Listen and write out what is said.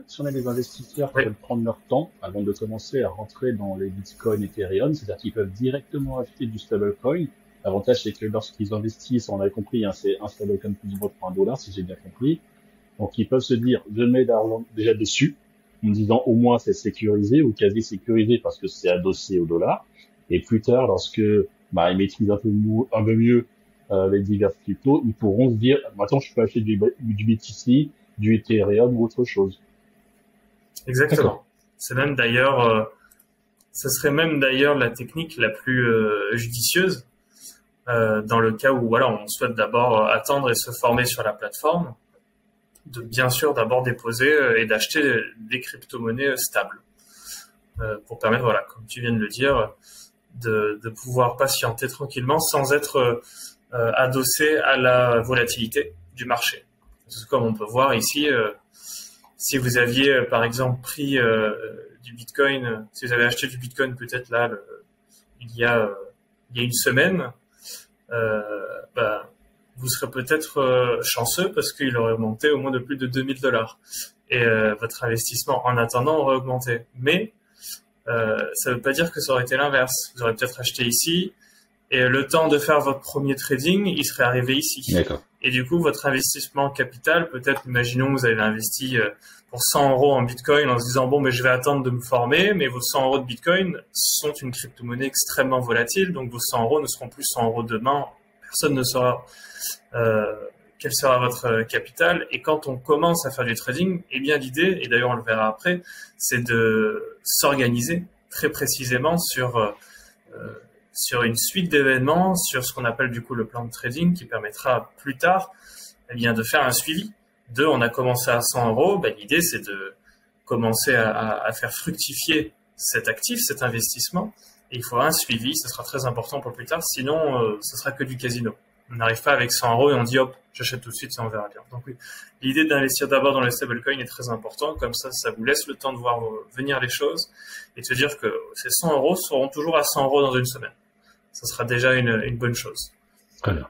si on a des investisseurs qui Oui, veulent prendre leur temps avant de commencer à rentrer dans les bitcoins Ethereum, c'est-à-dire qu'ils peuvent directement acheter du stablecoin. L'avantage, c'est que lorsqu'ils investissent, on a compris, hein, c'est un stablecoin plus ou moins pour $1, si j'ai bien compris. Donc, ils peuvent se dire, je mets d'argent déjà dessus, en me disant au moins c'est sécurisé ou quasi sécurisé parce que c'est adossé au dollar. Et plus tard, lorsque bah, ils maîtrisent un peu mieux les divers cryptos, ils pourront se dire, maintenant je peux acheter du BTC, du Ethereum ou autre chose. D'accord. exactement. C'est même d'ailleurs, ce serait même d'ailleurs la technique la plus judicieuse dans le cas où voilà, on souhaite d'abord attendre et se former sur la plateforme, de bien sûr d'abord déposer et d'acheter des crypto-monnaies stables pour permettre, voilà, comme tu viens de le dire, de pouvoir patienter tranquillement sans être adossé à la volatilité du marché. Parce que comme on peut voir ici, si vous aviez par exemple pris du Bitcoin, si vous avez acheté du Bitcoin peut-être là il y a euh, il y a une semaine, euh, bah, vous serez peut-être chanceux parce qu'il aurait augmenté au moins de plus de $2000 et votre investissement en attendant aurait augmenté. Mais ça ne veut pas dire que ça aurait été l'inverse. Vous aurez peut-être acheté ici et le temps de faire votre premier trading, il serait arrivé ici. D'accord. Et du coup, votre investissement capital, peut-être, imaginons, vous avez investi pour 100 euros en Bitcoin en se disant, bon, mais je vais attendre de me former, mais vos 100 euros de Bitcoin sont une crypto-monnaie extrêmement volatile, donc vos 100 euros ne seront plus 100 euros demain. Personne ne saura euh, quel sera votre capital. Et quand on commence à faire du trading, eh bien, l'idée, et d'ailleurs on le verra après, c'est de s'organiser très précisément sur une suite d'événements, sur ce qu'on appelle du coup le plan de trading qui permettra plus tard eh bien, de faire un suivi. On a commencé à 100 euros, ben, l'idée c'est de commencer à faire fructifier cet actif, cet investissement. Et il faudra un suivi, ce sera très important pour plus tard, sinon ce sera que du casino. On n'arrive pas avec 100 euros et on dit hop, j'achète tout de suite, ça on verra bien. Donc oui, l'idée d'investir d'abord dans le stablecoin est très important, comme ça vous laisse le temps de voir venir les choses et de se dire que ces 100 euros seront toujours à 100 euros dans une semaine. Ça sera déjà une bonne chose. Très bien.